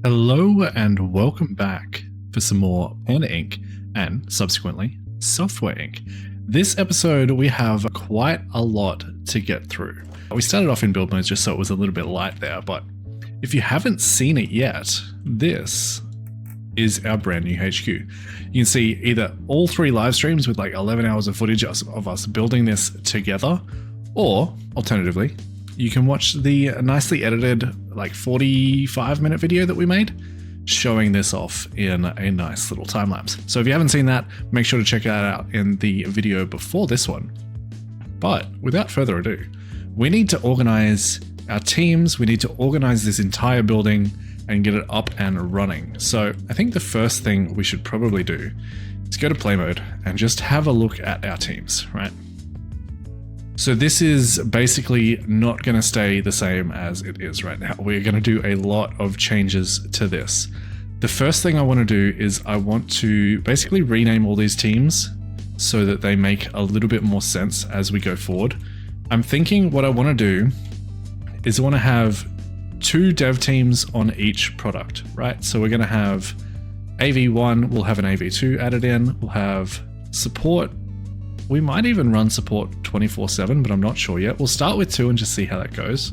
Hello and welcome back for some more Panda Inc. and subsequently Software Inc. This episode we have quite a lot to get through. We started off in build mode just so it was a little bit light there, but if you haven't seen it yet, this is our brand new HQ. You can see either all three live streams with like 11 hours of footage of us building this together, or alternatively, you can watch the nicely edited like 45-minute video that we made showing this off in a nice little time lapse. So if you haven't seen that, make sure to check that out in the video before this one. But without further ado, we need to organize our teams. We need to organize this entire building and get it up and running. So I think the first thing we should probably do is go to play mode and just have a look at our teams, right? So this is basically not going to stay the same as it is right now. We're going to do a lot of changes to this. The first thing I want to do is I want to basically rename all these teams so that they make a little bit more sense as we go forward. I'm thinking what I want to do is I want to have 2 dev teams on each product, right? So we're going to have AV1, we'll have an AV2 added in, we'll have support. We might even run support 24/7, but I'm not sure yet. We'll start with 2 and just see how that goes.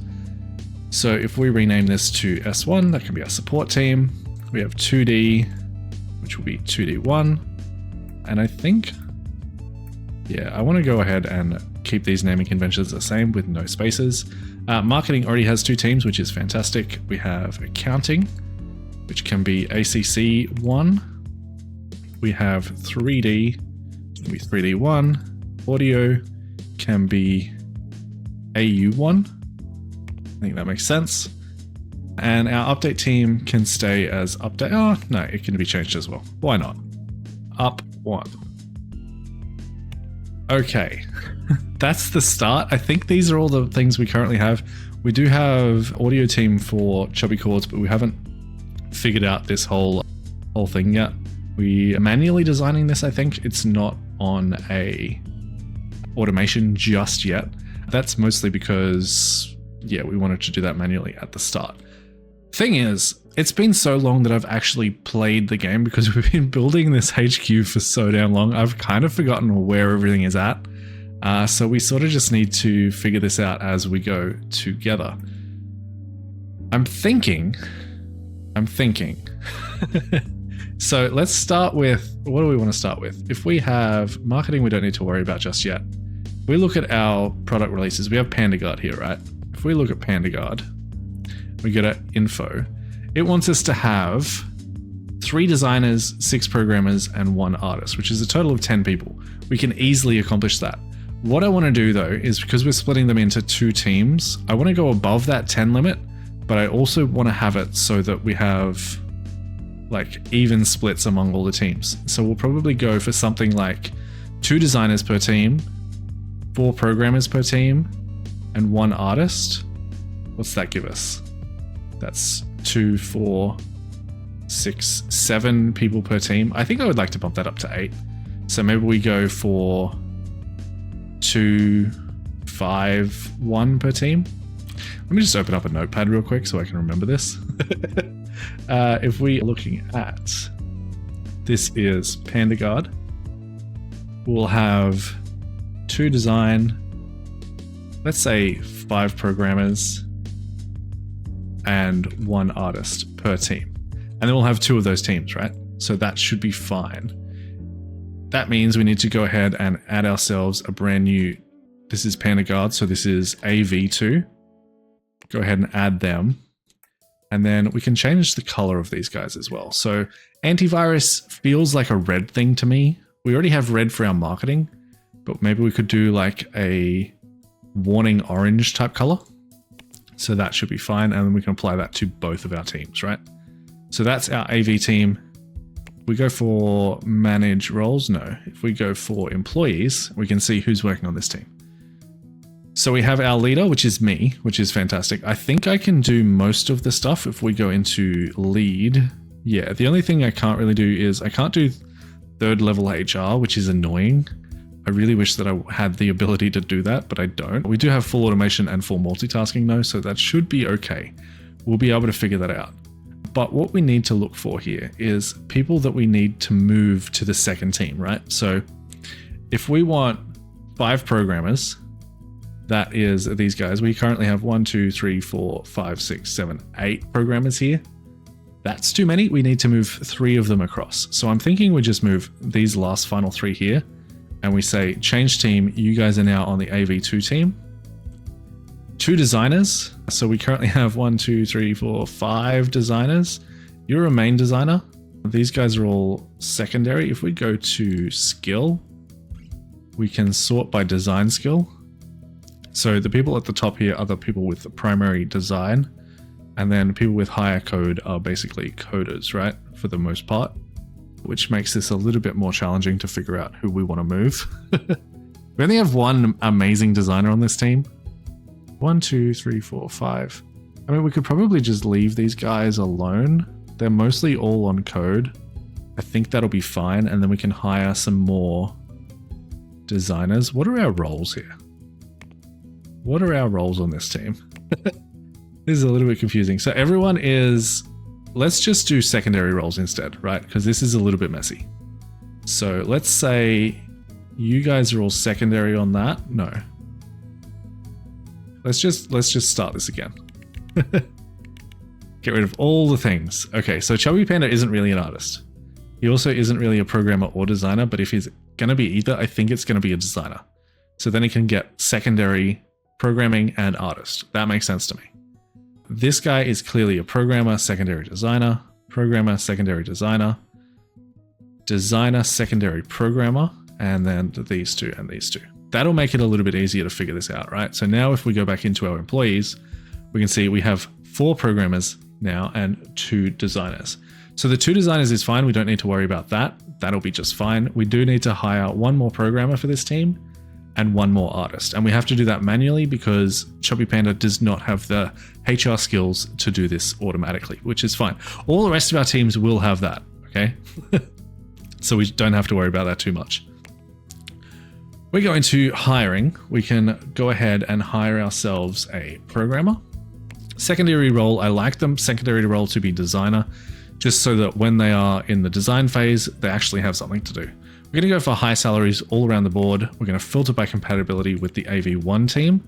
So if we rename this to S1, that can be our support team. We have 2D, which will be 2D1. And I think, yeah, I want to go ahead and keep these naming conventions the same with no spaces. Marketing already has 2 teams, which is fantastic. We have accounting, which can be ACC1. We have 3D, can be 3D1. Audio can be AU1. I think that makes sense. And our update team can stay as update. Oh, no, it can be changed as well. Why not? Up 1. Okay, that's the start. I think these are all the things we currently have. We do have audio team for chubby chords, but we haven't figured out this whole thing yet. We are manually designing this, I think. It's not on a automation just yet. That's mostly because, yeah, we wanted to do that manually at the start. Thing is, it's been so long that I've actually played the game because we've been building this HQ for so damn long. I've kind of forgotten where everything is at. So we sort of just need to figure this out as we go together. I'm thinking. So let's start with, what do we want to start with? If we have marketing, we don't need to worry about just yet. If we look at our product releases, we have PandaGuard here, right? If we look at PandaGuard, we go to info. It wants us to have 3 designers, 6 programmers, and 1 artist, which is a total of 10 people. We can easily accomplish that. What I want to do though, is because we're splitting them into 2 teams, I want to go above that 10 limit, but I also want to have it so that we have like even splits among all the teams. So we'll probably go for something like 2 designers per team, 4 programmers per team, and 1 artist. What's that give us? That's 2, 4, 6, 7 people per team. I think I would like to bump that up to 8. So maybe we go for 2, 5, 1 per team. Let me just open up a notepad real quick so I can remember this. If we are looking at, this is PandaGuard, we'll have 2 design, let's say 5 programmers, and 1 artist per team. And then we'll have 2 of those teams, right? So that should be fine. That means we need to go ahead and add ourselves a brand new, this is PandaGuard, so this is AV2. Go ahead and add them. And then we can change the color of these guys as well. So antivirus feels like a red thing to me. We already have red for our marketing, but maybe we could do like a warning orange type color. So that should be fine. And then we can apply that to both of our teams, right? So that's our AV team. We go for manage roles. No, if we go for employees, we can see who's working on this team. So we have our leader, which is me, which is fantastic. I think I can do most of the stuff if we go into lead. Yeah, the only thing I can't really do is I can't do 3rd level HR, which is annoying. I really wish that I had the ability to do that, but I don't. We do have full automation and full multitasking though, so that should be okay. We'll be able to figure that out. But what we need to look for here is people that we need to move to the second team, right? So if we want 5 programmers, that is these guys. We currently have 1, 2, 3, 4, 5, 6, 7, 8 programmers here. That's too many. We need to move 3 of them across. So I'm thinking we just move these last final 3 here and we say, change team. You guys are now on the AV2 team. 2 designers. So we currently have 1, 2, 3, 4, 5 designers. You're a main designer. These guys are all secondary. If we go to skill, we can sort by design skill. So the people at the top here are the people with the primary design, and then people with higher code are basically coders, right? For the most part, which makes this a little bit more challenging to figure out who we want to move. We only have 1 amazing designer on this team. 1, 2, 3, 4, 5. I mean, we could probably just leave these guys alone. They're mostly all on code. I think that'll be fine. And then we can hire some more designers. What are our roles here? What are our roles on this team? This is a little bit confusing. So everyone is, let's just do secondary roles instead, right? Because this is a little bit messy. So let's say you guys are all secondary on that. No. Let's just start this again. Get rid of all the things. Okay, so Chubby Panda isn't really an artist. He also isn't really a programmer or designer, but if he's going to be either, I think it's going to be a designer. So then he can get secondary programming and artist. That makes sense to me. This guy is clearly a programmer, secondary designer, programmer, secondary designer, designer, secondary programmer, and then these 2 and these 2. That'll make it a little bit easier to figure this out, right? So now if we go back into our employees, we can see we have 4 programmers now and 2 designers. So the 2 designers is fine. We don't need to worry about that. That'll be just fine. We do need to hire 1 more programmer for this team and 1 more artist. And we have to do that manually because Chubby Panda does not have the HR skills to do this automatically, which is fine. All the rest of our teams will have that, okay? So we don't have to worry about that too much. We go into hiring. We can go ahead and hire ourselves a programmer. Secondary role, I like them secondary role to be designer, just so that when they are in the design phase, they actually have something to do. We're going to go for high salaries all around the board. We're going to filter by compatibility with the AV1 team.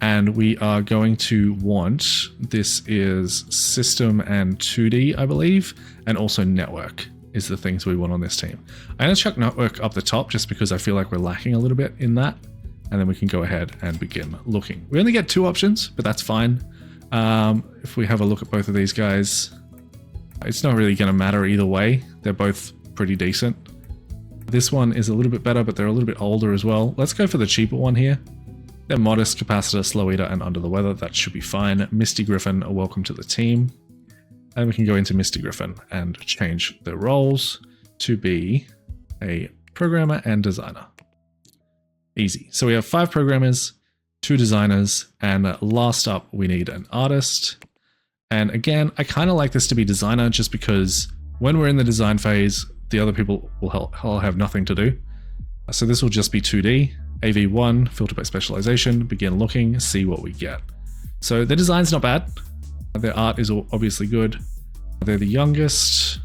And we are going to want, this is system and 2D, I believe, and also network is the things we want on this team. I'm going to chuck network up the top just because I feel like we're lacking a little bit in that. And then we can go ahead and begin looking. We only get 2 options, but that's fine. If we have a look at both of these guys, it's not really going to matter either way. They're both pretty decent. This one is a little bit better, but they're a little bit older as well. Let's go for the cheaper one here. They're modest, capacitor, slow eater, and under the weather. That should be fine. Misty Griffin, welcome to the team. And we can go into Misty Griffin and change their roles to be a programmer and designer. Easy. So we have 5 programmers, 2 designers, and last up we need an artist. And again, I kind of like this to be designer just because when we're in the design phase, the other people will have nothing to do. So this will just be 2D, AV1, filter by specialization, begin looking, see what we get. So the design's not bad. Their art is obviously good. They're the youngest.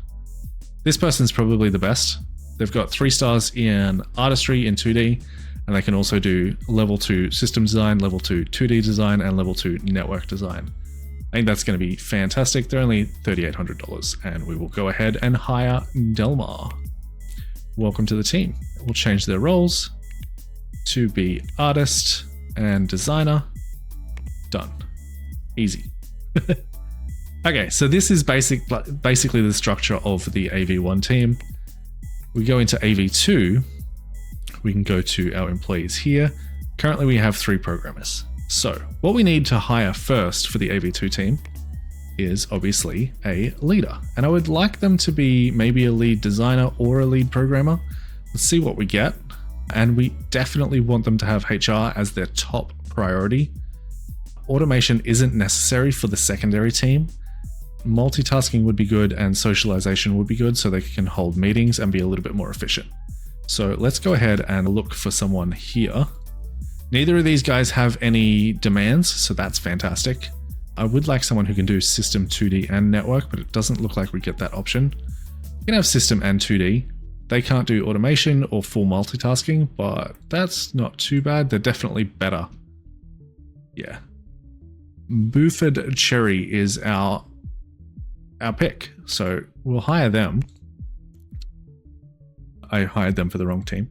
This person's probably the best. They've got 3 stars in artistry in 2D, and they can also do level 2 system design, level 2 2D design, and level 2 network design. I think that's going to be fantastic. They're only $3,800, and we will go ahead and hire Delmar. Welcome to the team. We'll change their roles to be artist and designer. Done. Easy. Okay, so this is basically the structure of the AV1 team. We go into AV2. We can go to our employees here. Currently, we have 3 programmers. So what we need to hire first for the AV2 team is obviously a leader. And I would like them to be maybe a lead designer or a lead programmer. Let's see what we get. And we definitely want them to have HR as their top priority. Automation isn't necessary for the secondary team. Multitasking would be good and socialization would be good so they can hold meetings and be a little bit more efficient. So let's go ahead and look for someone here. Neither of these guys have any demands, so that's fantastic. I would like someone who can do system 2D and network, but it doesn't look like we get that option. You can have system and 2D. They can't do automation or full multitasking, but that's not too bad. They're definitely better. Yeah. Buford Cherry is our pick, so we'll hire them. I hired them for the wrong team.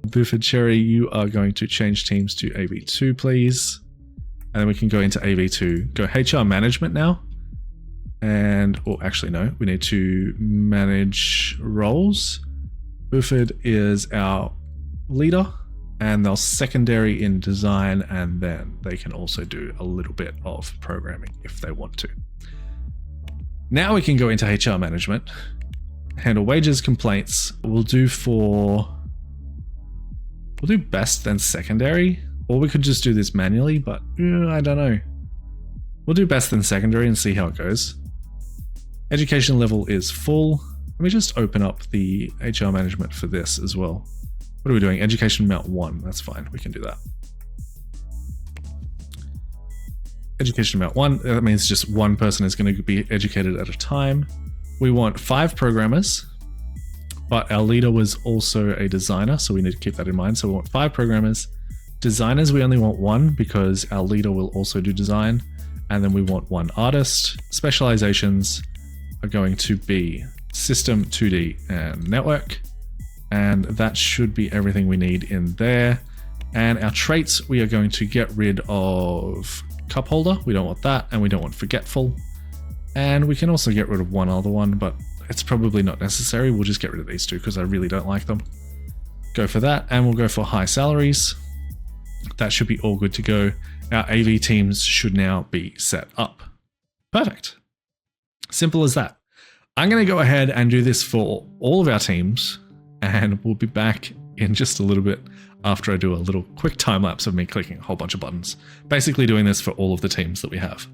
Buford Cherry, you are going to change teams to AV2, please. And then we can go into AV2. Go HR management now. And, or actually no, we need to manage roles. Buford is our leader, and they'll secondary in design, and then they can also do a little bit of programming if they want to. Now we can go into HR management, handle wages, complaints. We'll do best then secondary, or we could just do this manually, but I don't know. We'll do best then secondary and see how it goes. Education level is full. Let me just open up the HR management for this as well. What are we doing? Education amount 1. That's fine. We can do that. Education amount 1. That means just one person is going to be educated at a time. We want 5 programmers, but our leader was also a designer, so we need to keep that in mind. So we want 5 programmers. Designers, we only want 1 because our leader will also do design. And then we want 1 artist. Specializations are going to be system, 2D, and network. And that should be everything we need in there. And our traits, we are going to get rid of cup holder. We don't want that, and we don't want forgetful. And we can also get rid of one other one, but it's probably not necessary. We'll just get rid of these 2 because I really don't like them. Go for that, and we'll go for high salaries. That should be all good to go. Our AV teams should now be set up. Perfect. Simple as that. I'm going to go ahead and do this for all of our teams, and we'll be back in just a little bit after I do a little quick time lapse of me clicking a whole bunch of buttons. Basically doing this for all of the teams that we have.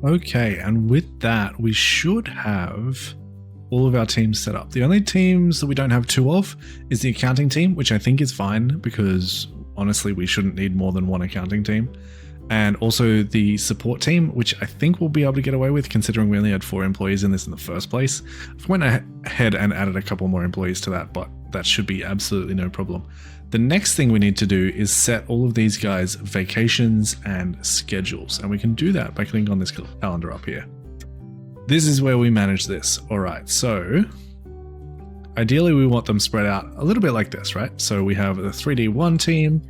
Okay, and with that, we should have all of our teams set up. The only teams that we don't have 2 of is the accounting team, which I think is fine because honestly, we shouldn't need more than 1 accounting team. And also the support team, which I think we'll be able to get away with considering we only had 4 employees in this in the first place. I went ahead and added a couple more employees to that, but that should be absolutely no problem. The next thing we need to do is set all of these guys' vacations and schedules, and we can do that by clicking on this calendar up here. This is where we manage this. All right, so ideally we want them spread out a little bit like this, right? So we have the 3D1 team,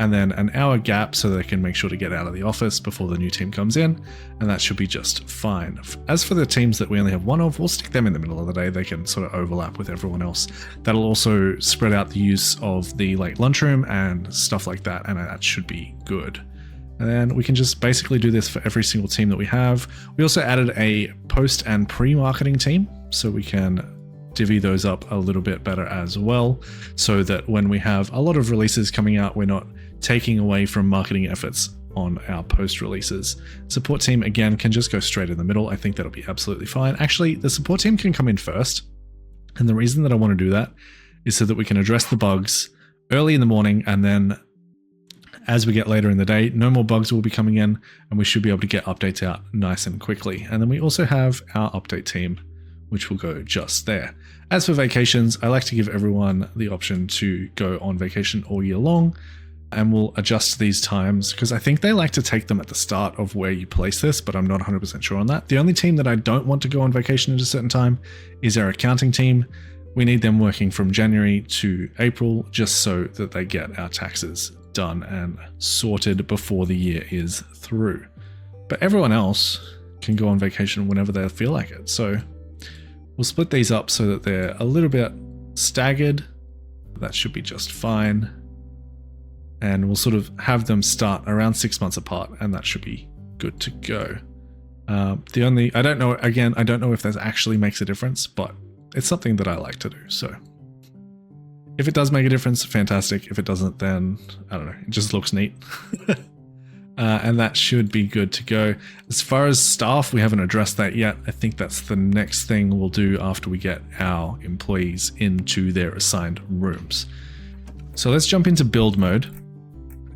and then an hour gap so they can make sure to get out of the office before the new team comes in, and that should be just fine. As for the teams that we only have 1 of, we'll stick them in the middle of the day. They can sort of overlap with everyone else. That'll also spread out the use of the lunchroom and stuff like that, and that should be good. And then we can just basically do this for every single team that we have. We also added a post and pre-marketing team, so we can divvy those up a little bit better as well, so that when we have a lot of releases coming out, we're not taking away from marketing efforts on our post releases. Support team again can just go straight in the middle. I think that'll be absolutely fine. Actually, the support team can come in first. And the reason that I want to do that is so that we can address the bugs early in the morning, and then as we get later in the day, no more bugs will be coming in, and we should be able to get updates out nice and quickly. And then we also have our update team, which will go just there. As for vacations, I like to give everyone the option to go on vacation all year long, and we'll adjust these times because I think they like to take them at the start of where you place this, but I'm not 100% sure on that. The only team that I don't want to go on vacation at a certain time is our accounting team. We need them working from January to April just so that they get our taxes done and sorted before the year is through. But everyone else can go on vacation whenever they feel like it. So we'll split these up so that they're a little bit staggered. That should be just fine. And we'll sort of have them start around 6 months apart, and that should be good to go. I don't know, again, I don't know if that actually makes a difference, but it's something that I like to do. So if it does make a difference, fantastic. If it doesn't, then I don't know, it just looks neat. And that should be good to go. As far as staff, we haven't addressed that yet. I think that's the next thing we'll do after we get our employees into their assigned rooms. So let's jump into build mode,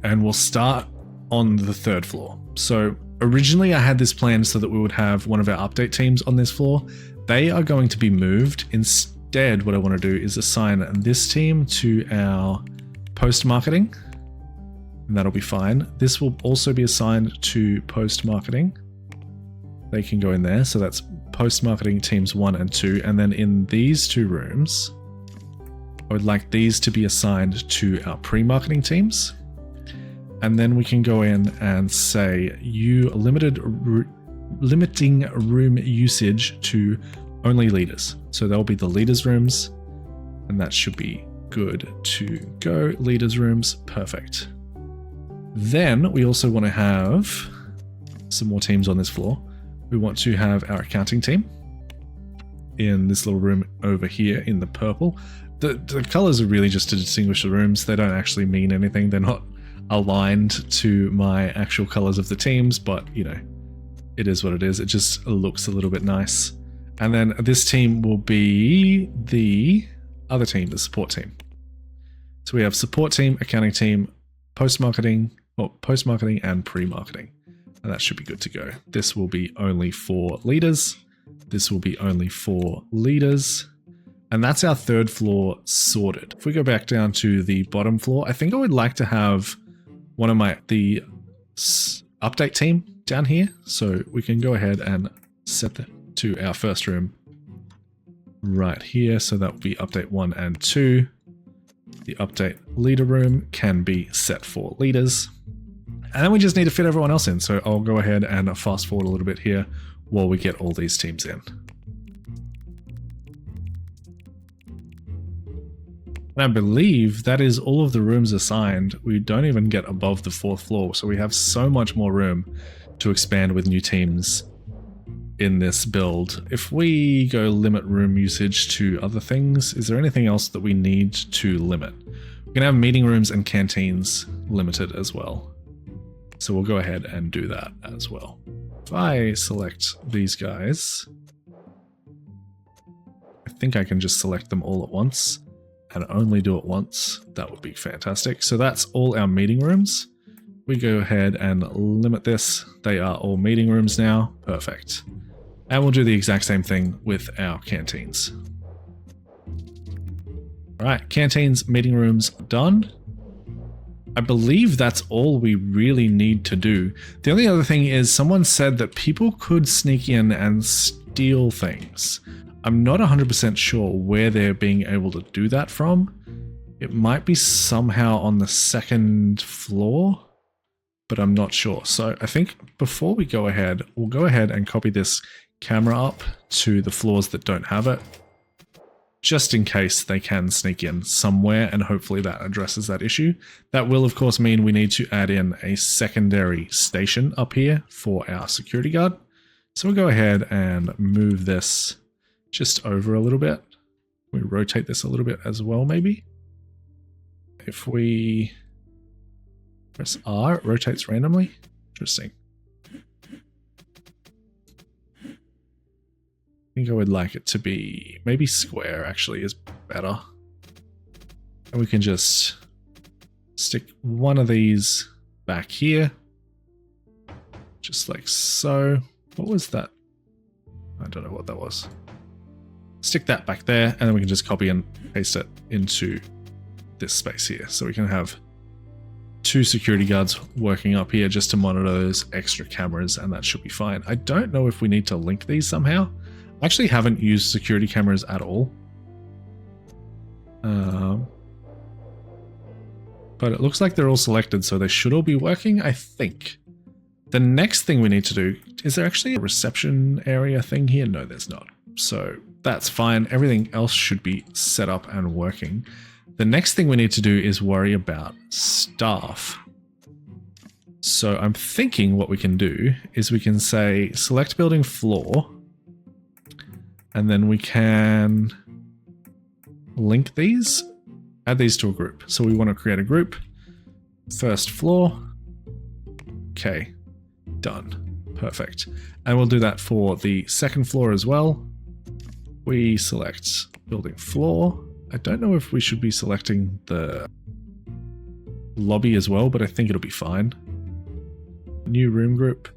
and we'll start on the 3rd floor. So originally I had this planned so that we would have one of our update teams on this floor. They are going to be moved. Instead, what I want to do is assign this team to our post-marketing, and that'll be fine. This will also be assigned to post-marketing. They can go in there. So that's post-marketing teams 1 and 2. And then in these 2 rooms, I would like these to be assigned to our pre-marketing teams. And then we can go in and say, you limiting room usage to only leaders. So that'll be the leaders rooms, and that should be good to go. Leaders rooms, perfect. Then we also want to have some more teams on this floor. We want to have our accounting team in this little room over here in the purple. The colors are really just to distinguish the rooms. They don't actually mean anything. They're not aligned to my actual colors of the teams, but you know, it is what it is. It just looks a little bit nice. And then this team will be the other team, the support team. So we have support team, accounting team, post-marketing and pre-marketing. And that should be good to go. This will be only for leaders. This will be only for leaders. And that's our 3rd floor sorted. If we go back down to the bottom floor, I think I would like to have one of the update team down here. So we can go ahead and set that to our first room right here. So that will be update 1 and 2. The update leader room can be set for leaders. And then we just need to fit everyone else in. So I'll go ahead and fast forward a little bit here while we get all these teams in. And I believe that is all of the rooms assigned. We don't even get above the 4th floor. So we have so much more room to expand with new teams in this build. If we go limit room usage to other things, is there anything else that we need to limit? We're gonna have meeting rooms and canteens limited as well. So we'll go ahead and do that as well. If I select these guys, I think I can just select them all at once and only do it once. That would be fantastic. So that's all our meeting rooms. We go ahead and limit this. They are all meeting rooms now. Perfect. And we'll do the exact same thing with our canteens. All right, canteens, meeting rooms, done. I believe that's all we really need to do. The only other thing is someone said that people could sneak in and steal things. I'm not 100% sure where they're being able to do that from. It might be somehow on the 2nd floor, but I'm not sure. So I think before we go ahead, we'll go ahead and copy this camera up to the floors that don't have it, just in case they can sneak in somewhere, and hopefully that addresses that issue. That will of course mean we need to add in a secondary station up here for our security guard. So we'll go ahead and move this just over a little bit. We rotate this a little bit as well, maybe. If we press R, it rotates randomly. Interesting. I think I would like it to be maybe square actually is better. And we can just stick one of these back here. Just like so. What was that? I don't know what that was. Stick that back there, and then we can just copy and paste it into this space here. So we can have 2 security guards working up here just to monitor those extra cameras, and that should be fine. I don't know if we need to link these somehow. I actually haven't used security cameras at all. But it looks like they're all selected, so they should all be working, I think. The next thing we need to do, is there actually a reception area thing here? No, there's not. So that's fine. Everything else should be set up and working. The next thing we need to do is worry about staff. So I'm thinking what we can do is we can say select building floor, and then we can link these, add these to a group. So we want to create a group, first floor. Okay, done. Perfect. And we'll do that for the second floor as well. We select building floor. I don't know if we should be selecting the lobby as well, but I think it'll be fine. New room group.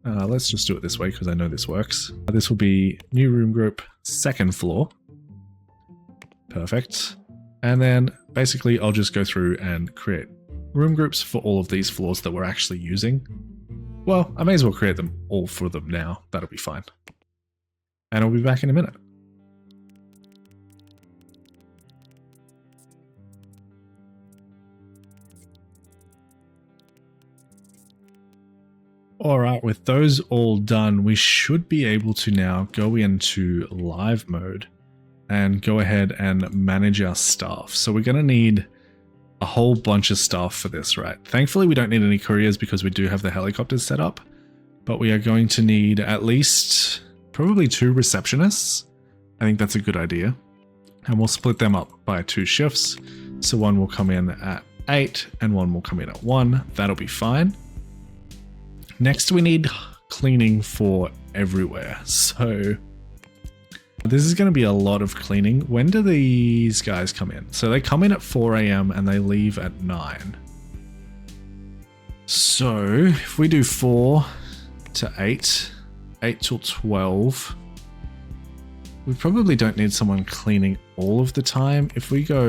Let's just do it this way because I know this works. This will be new room group, second floor. Perfect. And then basically I'll just go through and create room groups for all of these floors that we're actually using. Well, I may as well create them all for them now. That'll be fine. And I'll be back in a minute. All right, with those all done, we should be able to now go into live mode and go ahead and manage our staff. So we're going to need a whole bunch of staff for this, right? Thankfully, we don't need any couriers because we do have the helicopters set up, but we are going to need at least probably 2 receptionists. I think that's a good idea. And we'll split them up by 2 shifts. So one will come in at 8 and one will come in at 1. That'll be fine. Next, we need cleaning for everywhere. So this is going to be a lot of cleaning. When do these guys come in? So they come in at 4 AM and they leave at 9. So if we do 4 to 8, 8 till 12, we probably don't need someone cleaning all of the time. If we go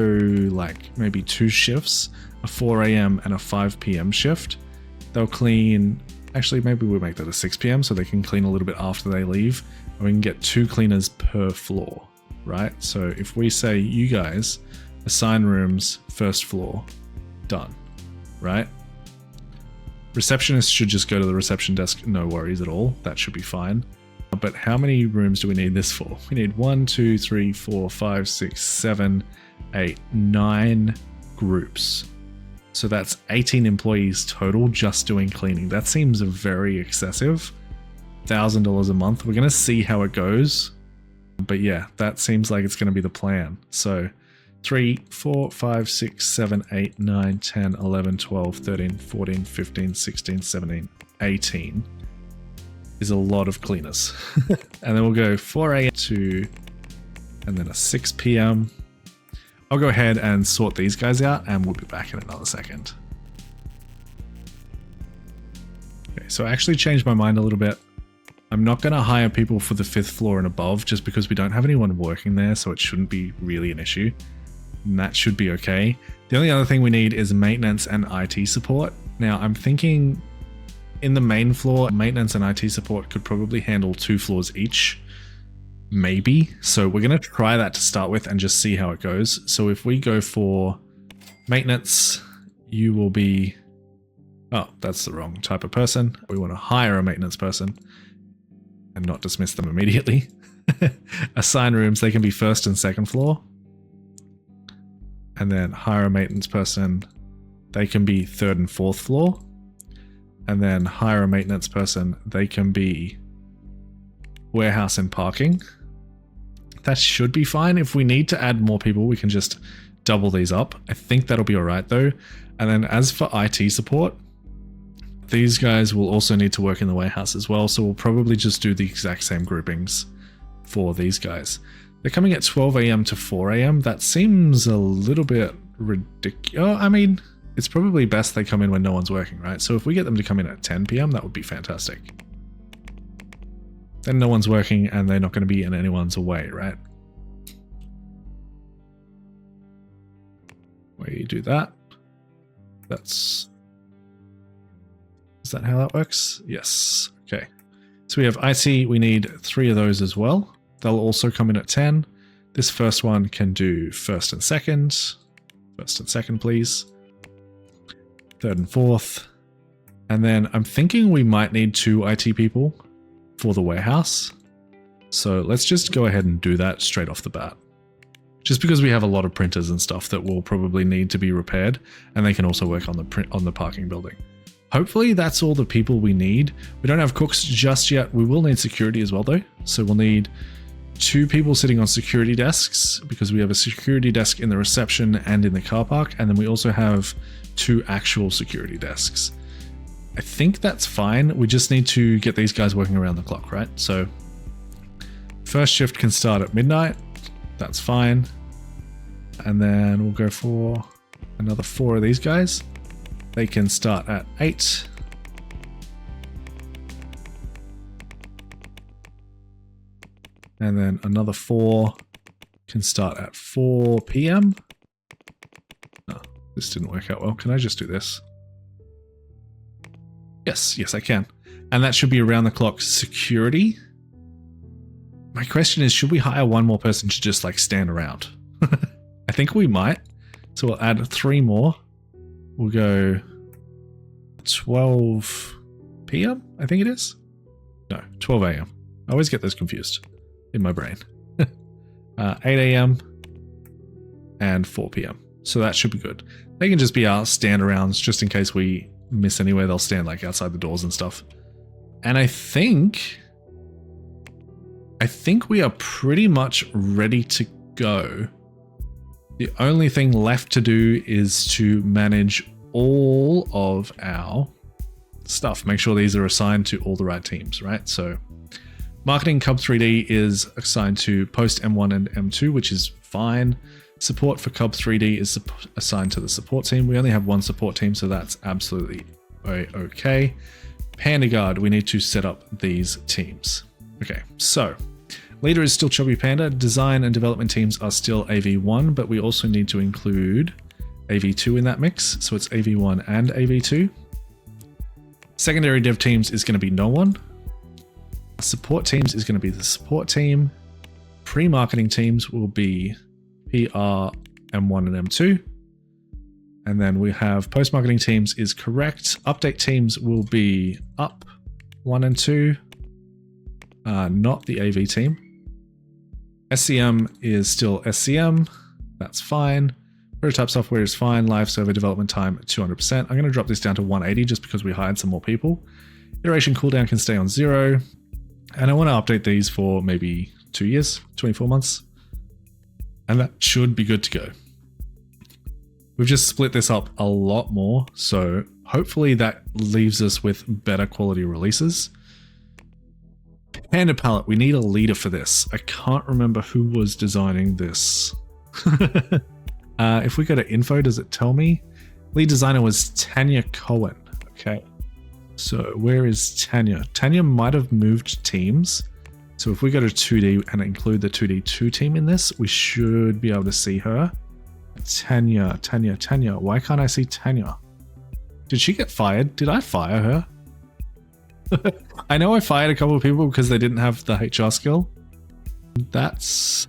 like maybe 2 shifts, a 4 AM and a 5 PM shift, they'll clean. Actually, maybe we'll make that a 6 PM so they can clean a little bit after they leave. And we can get 2 cleaners per floor, right? So if we say, you guys, assign rooms, first floor, done, right? Receptionists should just go to the reception desk, no worries at all. That should be fine. But how many rooms do we need this for? We need 1, 2, 3, 4, 5, 6, 7, 8, 9 groups. So that's 18 employees total just doing cleaning. That seems very excessive. $1,000 a month. We're going to see how it goes. But yeah, that seems like it's going to be the plan. So 3, 4, 5, 6, 7, 8, 9, 10, 11, 12, 13, 14, 15, 16, 17, 18 is a lot of cleaners. And then we'll go 4 AM to, and then a 6 PM. I'll go ahead and sort these guys out and we'll be back in another second. Okay, so I actually changed my mind a little bit. I'm not going to hire people for the 5th floor and above just because we don't have anyone working there, so it shouldn't be really an issue. And that should be okay. The only other thing we need is maintenance and IT support. Now, I'm thinking in the main floor, maintenance and IT support could probably handle 2 floors each. Maybe. So we're going to try that to start with and just see how it goes. So if we go for maintenance, you will be... Oh, that's the wrong type of person. We want to hire a maintenance person and not dismiss them immediately. Assign rooms, they can be 1st and 2nd floor. And then hire a maintenance person, they can be 3rd and 4th floor. And then hire a maintenance person, they can be warehouse and parking. That should be fine. If we need to add more people, we can just double these up. I think that'll be all right though. And then as for IT support, these guys will also need to work in the warehouse as well. So we'll probably just do the exact same groupings for these guys. They're coming at 12 AM to 4 AM. That seems a little bit ridiculous. I mean, it's probably best they come in when no one's working, right? So if we get them to come in at 10 PM, that would be fantastic. Then no one's working and they're not going to be in anyone's way, right? We do that. Is that how that works? Yes. Okay. So we have IT. We need 3 of those as well. They'll also come in at 10. This first one can do 1st and 2nd. 1st and 2nd, please. 3rd and 4th. And then I'm thinking we might need 2 IT people for the warehouse. So let's just go ahead and do that straight off the bat. just because we have a lot of printers and stuff that will probably need to be repaired, and they can also work on the parking building. Hopefully that's all the people we need. We don't have cooks just yet. We will need security as well though. So we'll need 2 people sitting on security desks because we have a security desk in the reception and in the car park. And then we also have 2 actual security desks. I think that's fine. We just need to get these guys working around the clock, right? So first shift can start at midnight. That's fine. And then we'll go for another 4 of these guys. They can start at 8. And then another 4 can start at 4 p.m. Oh, this didn't work out well. Can I just do this? Yes, I can. And that should be around the clock security. My question is, should we hire one more person to just like stand around? I think we might. So we'll add 3 more. We'll go 12 p.m. I think it is. No, 12 a.m. I always get those confused in my brain. 8 a.m. and 4 p.m. So that should be good. They can just be our stand arounds just in case we miss anywhere. They'll stand like outside the doors and stuff. And I think we are pretty much ready to go. The only thing left to do is to manage all of our stuff. Make sure these are assigned to all the right teams, right? So marketing Cub 3D is assigned to post M1 and M2, which is fine. Support for Cub 3D is assigned to the support team. We only have 1 support team, so that's absolutely okay. PandaGuard, we need to set up these teams. Okay, so leader is still Chubby Panda. Design and development teams are still AV1, but we also need to include AV2 in that mix. So it's AV1 and AV2. Secondary dev teams is going to be no one. Support teams is going to be the support team. Pre-marketing teams will be PR, M1 and M2. And then we have post-marketing teams is correct. Update teams will be up 1 and 2. Not the AV team. SCM is still SCM. That's fine. Prototype software is fine. Live server development time 200%. I'm going to drop this down to 180 just because we hired some more people. Iteration cooldown can stay on 0. And I want to update these for maybe 2 years, 24 months. And that should be good to go. We've just split this up a lot more. So hopefully that leaves us with better quality releases. Panda palette, we need a leader for this. I can't remember who was designing this. If we go to info, does it tell me? Lead designer was Tanya Cohen. Okay. So where is Tanya? Tanya might have moved teams. So if we go to 2D and include the 2D2 team in this, we should be able to see her. Tanya. Why can't I see Tanya? Did she get fired? Did I fire her? I know I fired a couple of people because they didn't have the HR skill. That's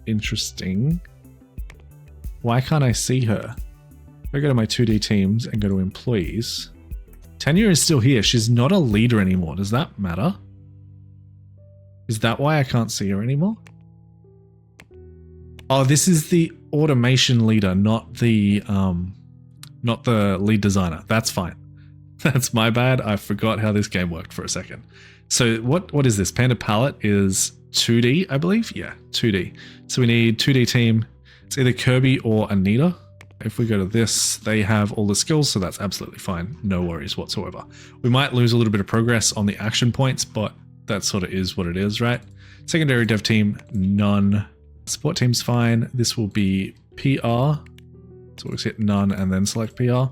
interesting. Why can't I see her? If I go to my 2D teams and go to employees, Tanya is still here. She's not a leader anymore. Does that matter? Is that why I can't see her anymore? Oh, this is the automation leader, not the lead designer. That's fine. That's my bad. I forgot how this game worked for a second. So what is this? Panda palette is 2D, I believe. Yeah, 2D. So we need 2D team. It's either Kirby or Anita. If we go to this, they have all the skills, so that's absolutely fine. No worries whatsoever. We might lose a little bit of progress on the action points, but that sort of is what it is, right? Secondary dev team, none. Support team's fine. This will be PR. So we'll hit none and then select PR.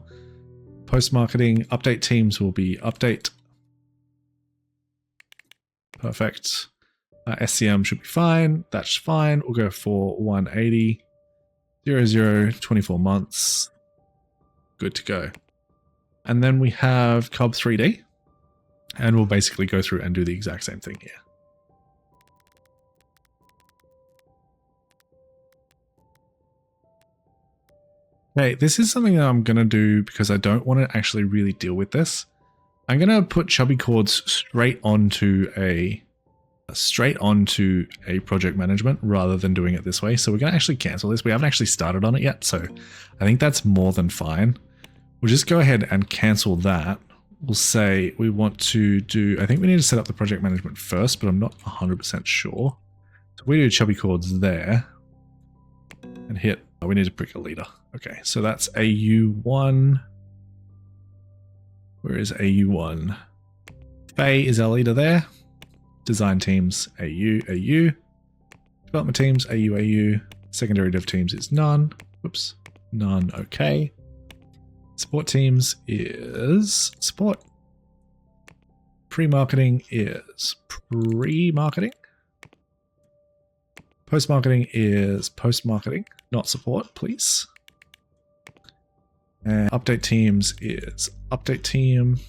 Post-marketing, update teams will be update. Perfect. SCM should be fine. That's fine. We'll go for 180. 00, 24 months. Good to go. And then we have Cub 3D. And we'll basically go through and do the exact same thing here. Okay, this is something that I'm going to do because I don't want to actually really deal with this. I'm going to put chubby chords straight onto a straight onto a project management rather than doing it this way. So we're going to actually cancel this. We haven't actually started on it yet, so I think that's more than fine. We'll just go ahead and cancel that. We'll say we want to do, I think we need to set up the project management first, but I'm not 100% sure. So we do chubby chords there and hit, we need to pick a leader. Okay, so that's AU1. Where is AU1? Faye is our leader there. Design teams, AU. Development teams, AU. Secondary dev teams is none. Whoops, none, okay. Support teams is support. Pre-marketing is pre-marketing. Post-marketing is post-marketing, not support, please. And update teams is update team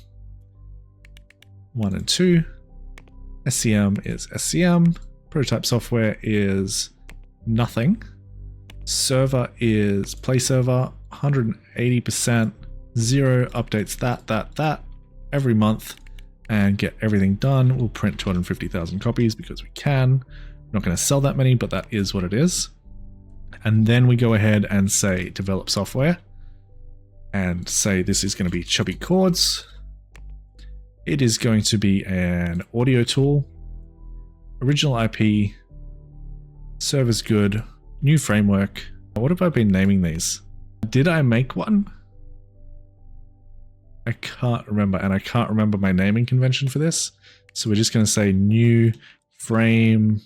1 and 2. SCM is SCM. Prototype software is nothing. Server is play server, 180%. 0 updates that every month and get everything done. We'll print 250,000 copies because we can. We're not going to sell that many, but that is what it is. And then we go ahead and say develop software and say this is going to be chubby chords. It is going to be an audio tool. Original IP. Server's good. New framework. What have I been naming these? Did I make one? I can't remember, and I can't remember my naming convention for this. So we're just going to say new frame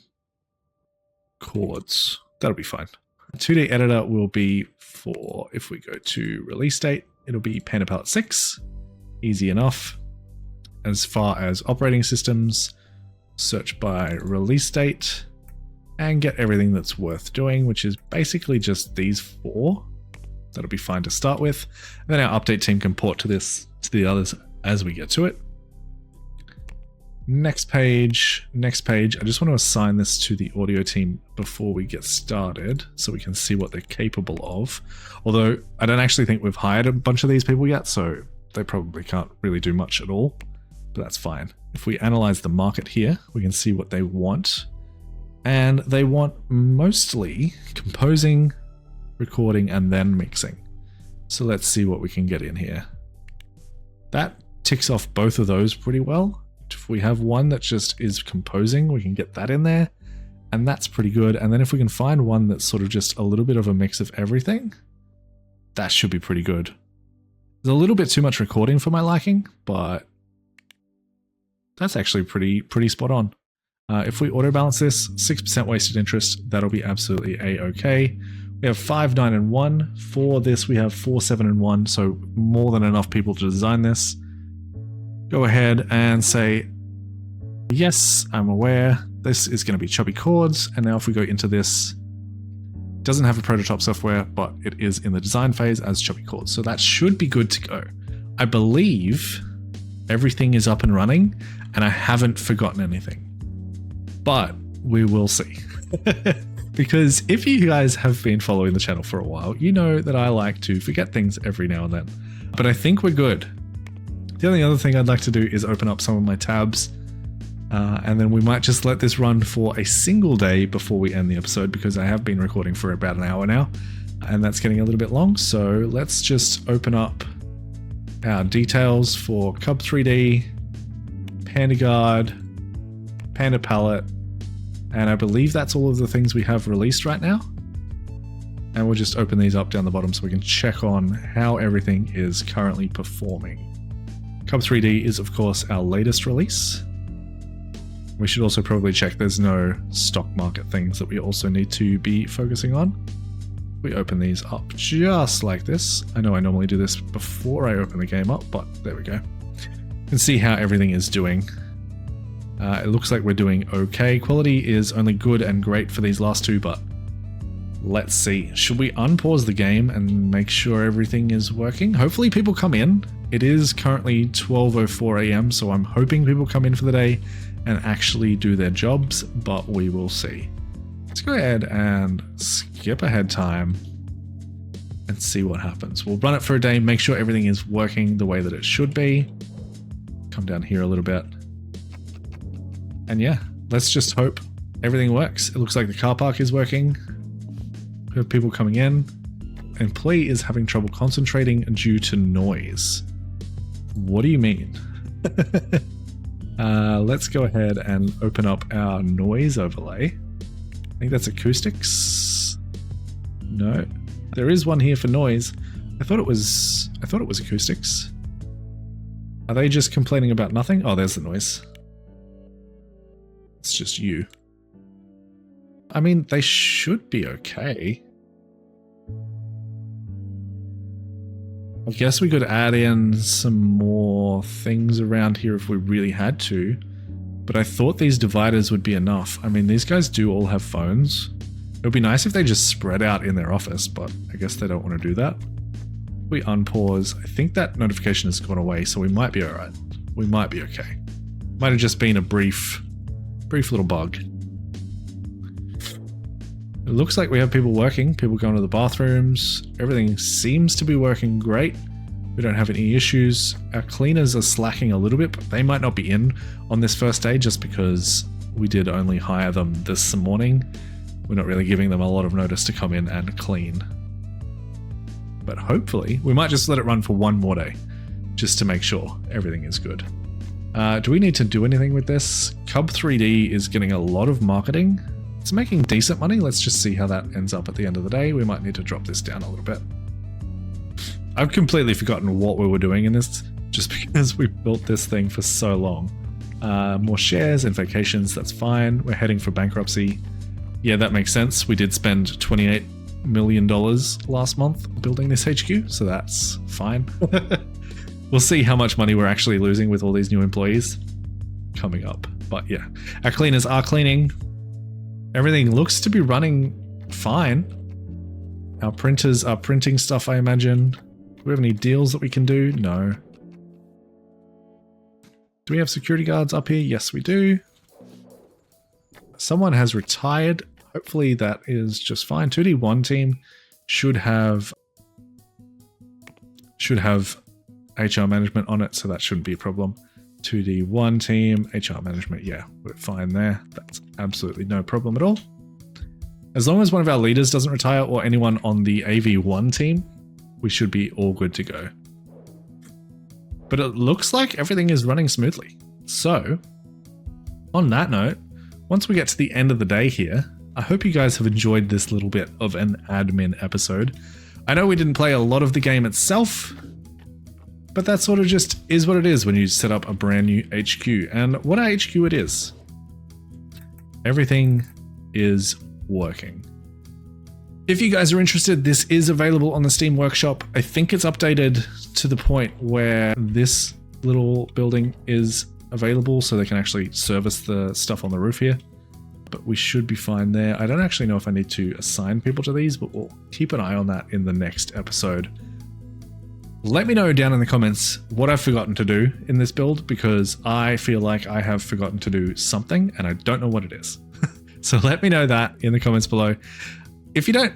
chords. That'll be fine. 2D editor will be for, if we go to release date, it'll be PandaPalette 6. Easy enough. As far as operating systems, search by release date and get everything that's worth doing, which is basically just these 4. That'll be fine to start with. And then our update team can port to this, to the others as we get to it. Next page. I just want to assign this to the audio team before we get started so we can see what they're capable of. Although I don't actually think we've hired a bunch of these people yet, so they probably can't really do much at all, but that's fine. If we analyze the market here, we can see what they want. And they want mostly composing, recording, and then mixing. So let's see what we can get in here. That ticks off both of those pretty well. If we have one that just is composing, we can get that in there, and that's pretty good. And then if we can find one that's sort of just a little bit of a mix of everything, that should be pretty good. There's a little bit too much recording for my liking, but that's actually pretty spot on. If we auto balance this, 6% wasted interest, that'll be absolutely a-okay. We have 5, 9, and 1. For this, we have 4, 7, and 1, so more than enough people to design this. Go ahead and say, yes, I'm aware. This is going to be chubby chords. And now if we go into this, it doesn't have a prototype software, but it is in the design phase as chubby chords. So that should be good to go. I believe everything is up and running and I haven't forgotten anything, but we will see. Because if you guys have been following the channel for a while, you know that I like to forget things every now and then, but I think we're good. The only other thing I'd like to do is open up some of my tabs, and then we might just let this run for a single day before we end the episode, because I have been recording for about an hour now, and that's getting a little bit long. So let's just open up our details for Cub 3D, PandaGuard, PandaPalette, and I believe that's all of the things we have released right now. And we'll just open these up down the bottom so we can check on how everything is currently performing. Cub 3D is, of course, our latest release. We should also probably check there's no stock market things that we also need to be focusing on. We open these up just like this. I know I normally do this before I open the game up, but there we go. You can see how everything is doing. It looks like we're doing okay. Quality is only good and great for these last two, but let's see. Should we unpause the game and make sure everything is working? Hopefully people come in. It is currently 12:04 AM, so I'm hoping people come in for the day and actually do their jobs, but we will see. Let's go ahead and skip ahead time and see what happens. We'll run it for a day, make sure everything is working the way that it should be. Come down here a little bit. And yeah, let's just hope everything works. It looks like the car park is working. We have people coming in. Employee is having trouble concentrating due to noise. What do you mean? Let's go ahead and open up our noise overlay. I think that's acoustics. No, there is one here for noise. I thought it was acoustics. Are they just complaining about nothing? Oh, there's the noise. It's just you. I mean, they should be okay. I guess we could add in some more things around here if we really had to, but I thought these dividers would be enough. I mean, these guys do all have phones. It would be nice if they just spread out in their office, but I guess they don't want to do that. We unpause. I think that notification has gone away, so we might be alright. We might be okay. Might have just been a brief little bug. It looks like we have people working, people going to the bathrooms. Everything seems to be working great. We don't have any issues. Our cleaners are slacking a little bit, but they might not be in on this first day just because we did only hire them this morning. We're not really giving them a lot of notice to come in and clean. But hopefully, we might just let it run for one more day just to make sure everything is good. Do we need to do anything with this? Cub 3D is getting a lot of marketing. It's making decent money. Let's just see how that ends up at the end of the day. We might need to drop this down a little bit. I've completely forgotten what we were doing in this just because we built this thing for so long. More shares and vacations, that's fine. We're heading for bankruptcy. Yeah, that makes sense. We did spend $28 million last month building this HQ, so that's fine. We'll see how much money we're actually losing with all these new employees coming up. But yeah, our cleaners are cleaning. Everything looks to be running fine. Our printers are printing stuff, I imagine. Do we have any deals that we can do? No. Do we have security guards up here? Yes, we do. Someone has retired. Hopefully that is just fine. 2D1 team should have HR management on it, so that shouldn't be a problem. 2D1 team, HR management, yeah, we're fine there. That's absolutely no problem at all. As long as one of our leaders doesn't retire or anyone on the AV1 team, we should be all good to go. But it looks like everything is running smoothly. So, on that note, once we get to the end of the day here, I hope you guys have enjoyed this little bit of an admin episode. I know we didn't play a lot of the game itself, but that sort of just is what it is when you set up a brand new HQ. And what a HQ it is. Everything is working. If you guys are interested, this is available on the Steam Workshop. I think it's updated to the point where this little building is available so they can actually service the stuff on the roof here. But we should be fine there. I don't actually know if I need to assign people to these, but we'll keep an eye on that in the next episode. Let me know down in the comments what I've forgotten to do in this build, because I feel like I have forgotten to do something and I don't know what it is. So let me know that in the comments below. If you don't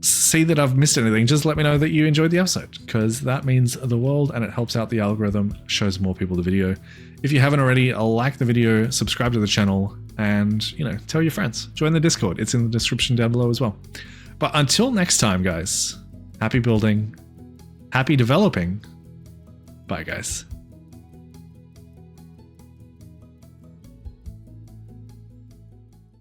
see that I've missed anything, just let me know that you enjoyed the episode, because that means the world and it helps out the algorithm, shows more people the video. If you haven't already, like the video, subscribe to the channel, and, you know, tell your friends. Join the Discord. It's in the description down below as well. But until next time, guys, happy building, happy developing. Bye, guys.